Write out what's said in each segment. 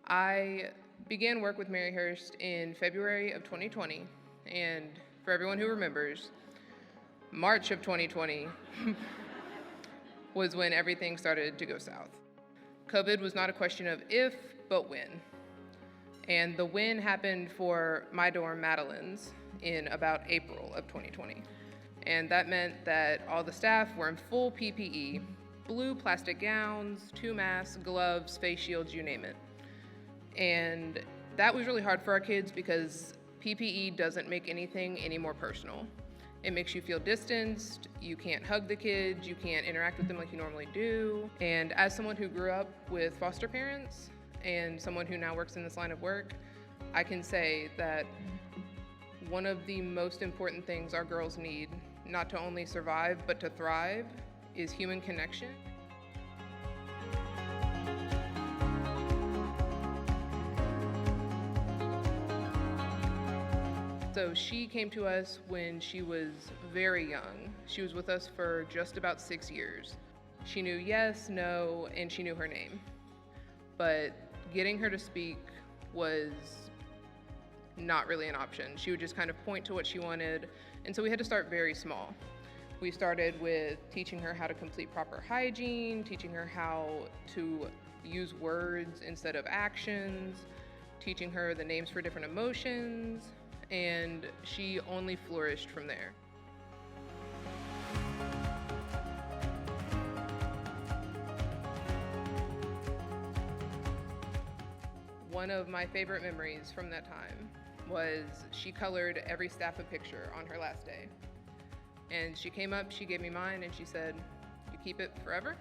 I began work with Maryhurst in February of 2020, and for everyone who remembers, March of 2020 was when everything started to go south. COVID was not a question of if, but when. And the when happened for my dorm, Madeline's, in about April of 2020. And that meant that all the staff were in full PPE, blue plastic gowns, 2 masks, gloves, face shields, you name it. And that was really hard for our kids because PPE doesn't make anything any more personal. It makes you feel distanced, you can't hug the kids, you can't interact with them like you normally do. And as someone who grew up with foster parents and someone who now works in this line of work, I can say that one of the most important things our girls need, not to only survive, but to thrive, is human connection. So she came to us when she was very young. She was with us for just about 6 years. She knew yes, no, and she knew her name. But getting her to speak was not really an option. She would just kind of point to what she wanted, and so we had to start very small. We started with teaching her how to complete proper hygiene, teaching her how to use words instead of actions, teaching her the names for different emotions, and she only flourished from there. One of my favorite memories from that time was she colored every staff a picture on her last day. And she came up, she gave me mine, and she said, "You keep it forever?"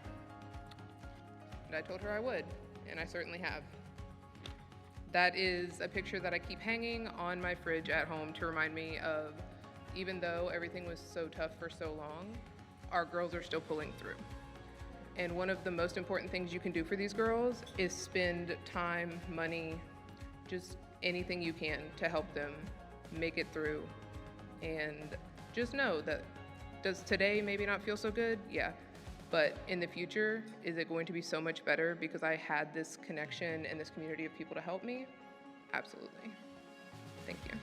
And I told her I would, and I certainly have. That is a picture that I keep hanging on my fridge at home to remind me of, even though everything was so tough for so long, our girls are still pulling through. And one of the most important things you can do for these girls is spend time, money, just anything you can to help them make it through. And just know that, does today maybe not feel so good? Yeah. But in the future, is it going to be so much better because I had this connection and this community of people to help me? Absolutely. Thank you.